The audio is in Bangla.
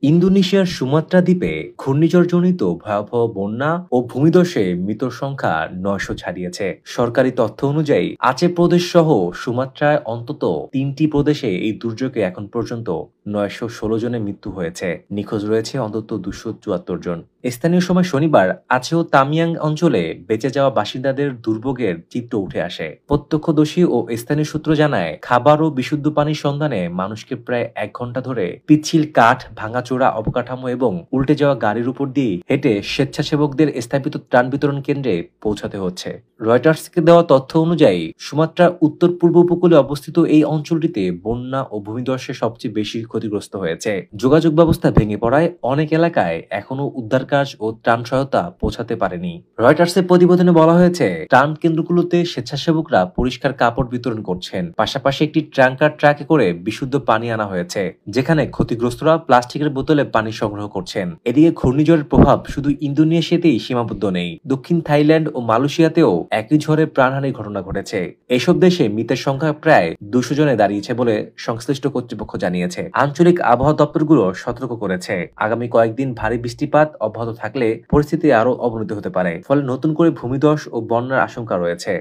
ইন্দোনেশিয়ার সুমাত্রা দ্বীপে ঘূর্ণিঝড়জনিত ভয়াবহ বন্যা ও ভূমিধসে মৃতের সংখ্যা ৯০০ ছাড়িয়েছে। সরকারি তথ্য অনুযায়ী আচে প্রদেশ সহ সুমাত্রায় অন্তত ৩টি প্রদেশে এই দুর্যোগে এখন পর্যন্ত ৯১৬ জনের মৃত্যু হয়েছে। নিখোঁজ রয়েছে অন্তত ২৭৪ জন। স্থানীয় সময় শনিবার আচে ও তামিয়াং অঞ্চলে বেঁচে যাওয়া বাসিন্দাদের দুর্ভোগের চিত্র উঠে আসে। প্রত্যক্ষদর্শী ও স্থানীয় সূত্র জানায়, খাবার ও বিশুদ্ধ পানির সন্ধানে মানুষকে প্রায় ১ ঘন্টা ধরে পিচ্ছিল কাঠ, ভাঙাচোরা অবকাঠামো এবং উল্টে যাওয়া গাড়ির উপর দিয়ে হেঁটে স্বেচ্ছাসেবকদের স্থাপিত ত্রাণ বিতরণ কেন্দ্রে পৌঁছাতে হচ্ছে। রয়টার্সকে দেওয়া তথ্য অনুযায়ী সুমাত্রার উত্তর পূর্ব উপকূলে অবস্থিত এই অঞ্চলটিতে বন্যা ও ভূমিধসে সবচেয়ে বেশি ক্ষতিগ্রস্ত হয়েছে। যোগাযোগ ব্যবস্থা ভেঙে পড়ায় অনেক এলাকায় এখনো উদ্ধার কাজ ও ত্রাণ সহায়তা পৌঁছাতে পারেনি। রয়টার্সের প্রতিবেদনে বলা হয়েছে, ত্রাণ কেন্দ্রগুলোতে স্বেচ্ছাসেবকরা পরিষ্কার কাপড় বিতরণ করছেন। পাশাপাশি একটি ট্যাঙ্কার ট্রাকে করে বিশুদ্ধ পানি আনা হয়েছে, যেখানে ক্ষতিগ্রস্তরা প্লাস্টিকের বোতলে পানি সংগ্রহ করছেন। এদিকে ঘূর্ণিঝড়ের প্রভাব শুধু ইন্দোনেশিয়াতেই সীমাবদ্ধ নেই। দক্ষিণ থাইল্যান্ড ও মালয়েশিয়াতেও একই ঝড়ে প্রাণহানির ঘটনা ঘটেছে। এসব দেশে মৃতের সংখ্যা প্রায় ২০০ জনে দাঁড়িয়েছে বলে সংশ্লিষ্ট কর্তৃপক্ষ জানিয়েছে। আঞ্চলিক আবহাওয়া দপ্তরগুলো সতর্ক করেছে, আগামী কয়েকদিন ভারী বৃষ্টিপাত অব্যাহত থাকলে পরিস্থিতি আরো অবনতি হতে পারে। ফলে নতুন করে ভূমিধস ও বন্যার আশঙ্কা রয়েছে।